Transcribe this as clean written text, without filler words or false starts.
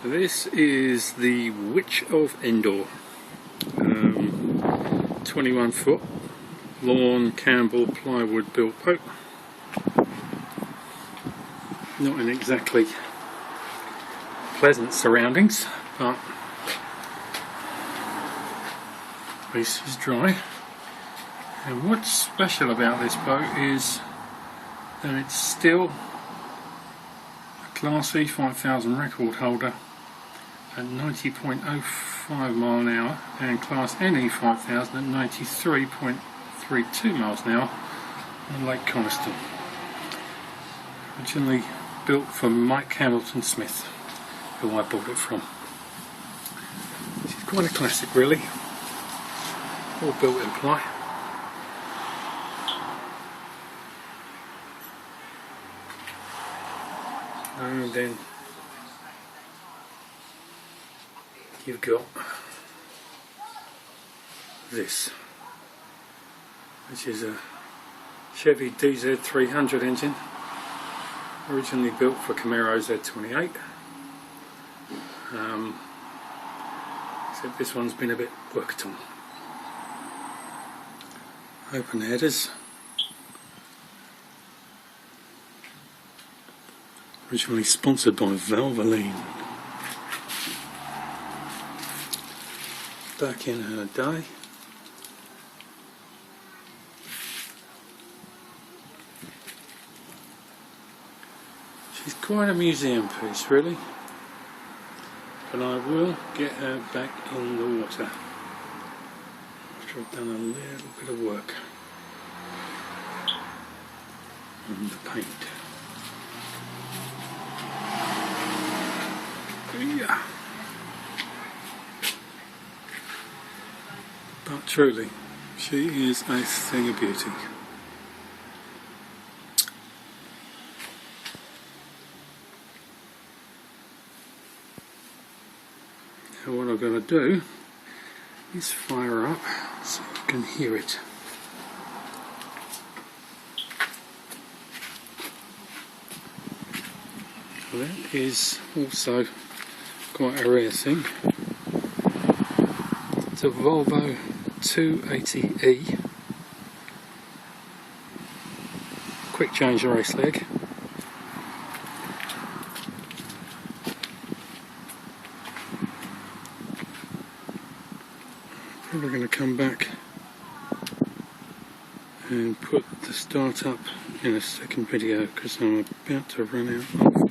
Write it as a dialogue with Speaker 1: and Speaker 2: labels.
Speaker 1: This is the Witch of Endor, 21 foot lawn Campbell plywood built boat. Not in exactly pleasant surroundings, but at least it's dry. And what's special about this boat is that it's still a Class E5000 record holder at 90.05 mile an hour and Class NE 5000 at 93.32 miles an hour on Lake Coniston. Originally built for Mike Hamilton Smith, who I bought it from. This is quite a classic really, all built in ply. And then you've got this, which is a Chevy DZ302 engine, originally built for Camaro Z28. Except this one's been a bit worked on. Open headers. Originally sponsored by Valvoline. Back in her day. She's quite a museum piece really, but I will get her back in the water after I've done a little bit of work on the paint. Yeah. But truly, she is a thing of beauty. Now what I'm going to do is fire her up so you can hear it. Well, that is also quite a rare thing. It's a Volvo 280E quick change race leg. Probably going to come back and put the start up in a second video because I'm about to run out of